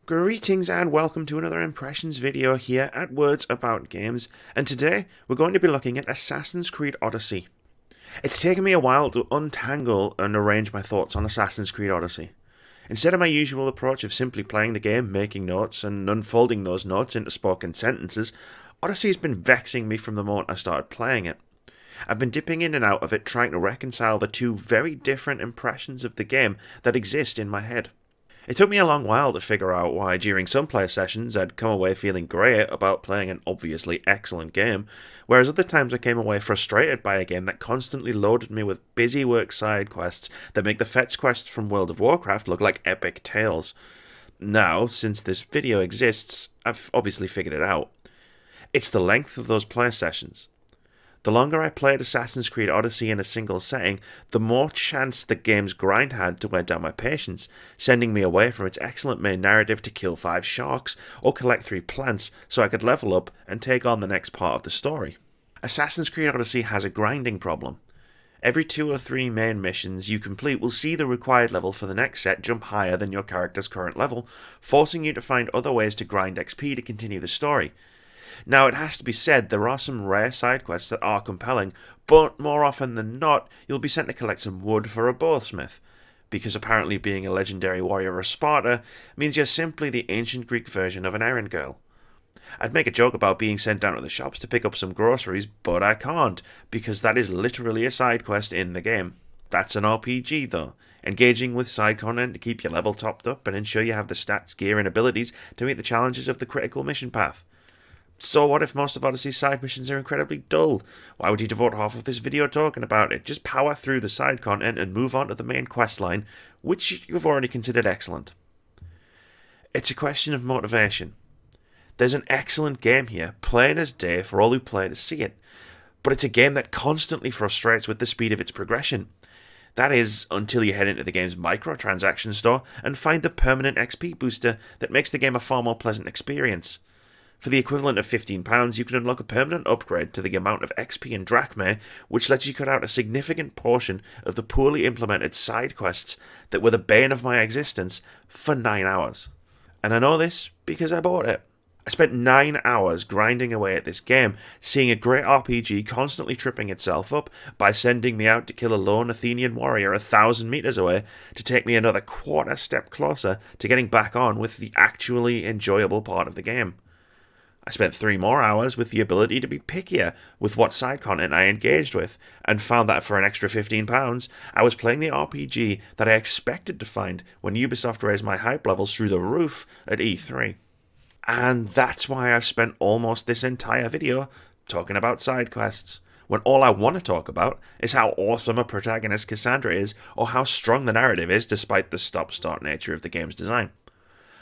Greetings and welcome to another impressions video here at Words About Games, and today we're going to be looking at Assassin's Creed Odyssey. It's taken me a while to untangle and arrange my thoughts on Assassin's Creed Odyssey. Instead of my usual approach of simply playing the game, making notes, and unfolding those notes into spoken sentences, Odyssey has been vexing me from the moment I started playing it. I've been dipping in and out of it trying to reconcile the two very different impressions of the game that exist in my head. It took me a long while to figure out why during some play sessions I'd come away feeling great about playing an obviously excellent game, whereas other times I came away frustrated by a game that constantly loaded me with busy work side quests that make the fetch quests from World of Warcraft look like epic tales. Now, since this video exists, I've obviously figured it out. It's the length of those play sessions. The longer I played Assassin's Creed Odyssey in a single setting, the more chance the game's grind had to wear down my patience, sending me away from its excellent main narrative to kill 5 sharks or collect 3 plants so I could level up and take on the next part of the story. Assassin's Creed Odyssey has a grinding problem. Every 2 or 3 main missions you complete will see the required level for the next set jump higher than your character's current level, forcing you to find other ways to grind XP to continue the story. Now, it has to be said, there are some rare side quests that are compelling, but more often than not, you'll be sent to collect some wood for a bowsmith, because apparently being a legendary warrior of Sparta means you're simply the ancient Greek version of an errand girl. I'd make a joke about being sent down to the shops to pick up some groceries, but I can't, because that is literally a side quest in the game. That's an RPG though, engaging with side content to keep your level topped up and ensure you have the stats, gear and abilities to meet the challenges of the critical mission path. So what if most of Odyssey's side missions are incredibly dull? Why would you devote half of this video talking about it? Just power through the side content and move on to the main quest line, which you've already considered excellent. It's a question of motivation. There's an excellent game here, plain as day for all who play to see it, but it's a game that constantly frustrates with the speed of its progression. That is, until you head into the game's microtransaction store and find the permanent XP booster that makes the game a far more pleasant experience. For the equivalent of £15, you can unlock a permanent upgrade to the amount of XP and drachmae, which lets you cut out a significant portion of the poorly implemented side quests that were the bane of my existence for 9 hours. And I know this because I bought it. I spent 9 hours grinding away at this game, seeing a great RPG constantly tripping itself up by sending me out to kill a lone Athenian warrior 1,000 meters away to take me another quarter step closer to getting back on with the actually enjoyable part of the game. I spent 3 more hours with the ability to be pickier with what side content I engaged with, and found that for an extra £15, I was playing the RPG that I expected to find when Ubisoft raised my hype levels through the roof at E3. And that's why I've spent almost this entire video talking about side quests, when all I want to talk about is how awesome a protagonist Cassandra is, or how strong the narrative is despite the stop-start nature of the game's design.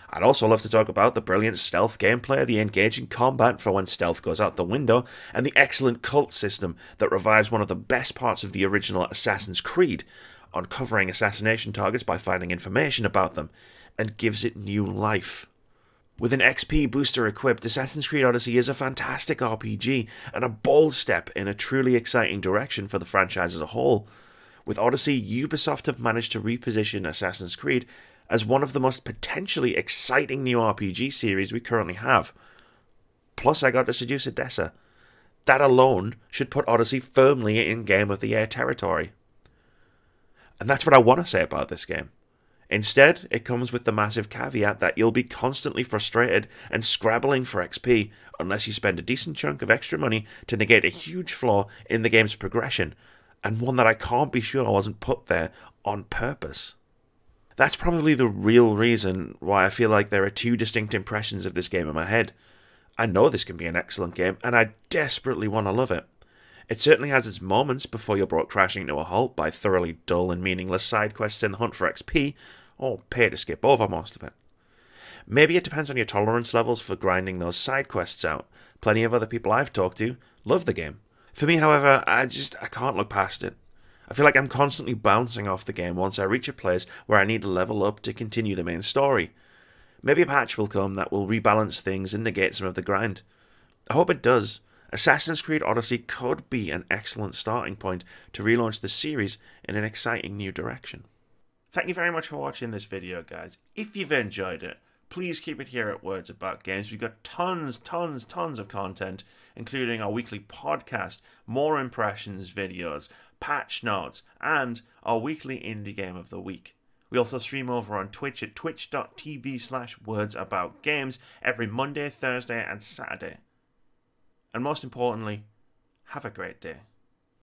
I'd also love to talk about the brilliant stealth gameplay, the engaging combat for when stealth goes out the window, and the excellent cult system that revives one of the best parts of the original Assassin's Creed, uncovering assassination targets by finding information about them, and gives it new life. With an XP booster equipped, Assassin's Creed Odyssey is a fantastic RPG, and a bold step in a truly exciting direction for the franchise as a whole. With Odyssey, Ubisoft have managed to reposition Assassin's Creed as one of the most potentially exciting new RPG series we currently have. Plus, I got to seduce Odessa. That alone should put Odyssey firmly in Game of the Year territory. And that's what I want to say about this game. Instead, it comes with the massive caveat that you'll be constantly frustrated and scrabbling for XP unless you spend a decent chunk of extra money to negate a huge flaw in the game's progression, and one that I can't be sure wasn't put there on purpose. That's probably the real reason why I feel like there are 2 distinct impressions of this game in my head. I know this can be an excellent game, and I desperately want to love it. It certainly has its moments before you're brought crashing to a halt by thoroughly dull and meaningless side quests in the hunt for XP, or pay to skip over most of it. Maybe it depends on your tolerance levels for grinding those side quests out. Plenty of other people I've talked to love the game. For me, however, I can't look past it. I feel like I'm constantly bouncing off the game once I reach a place where I need to level up to continue the main story. Maybe a patch will come that will rebalance things and negate some of the grind. I hope it does. Assassin's Creed Odyssey could be an excellent starting point to relaunch the series in an exciting new direction. Thank you very much for watching this video, guys. If you've enjoyed it, please keep it here at Words About Games. We've got tons of content, including our weekly podcast, more impressions videos, patch notes, and our weekly indie game of the week. We also stream over on Twitch at twitch.tv/wordsaboutgames every Monday, Thursday, and Saturday. And most importantly, have a great day.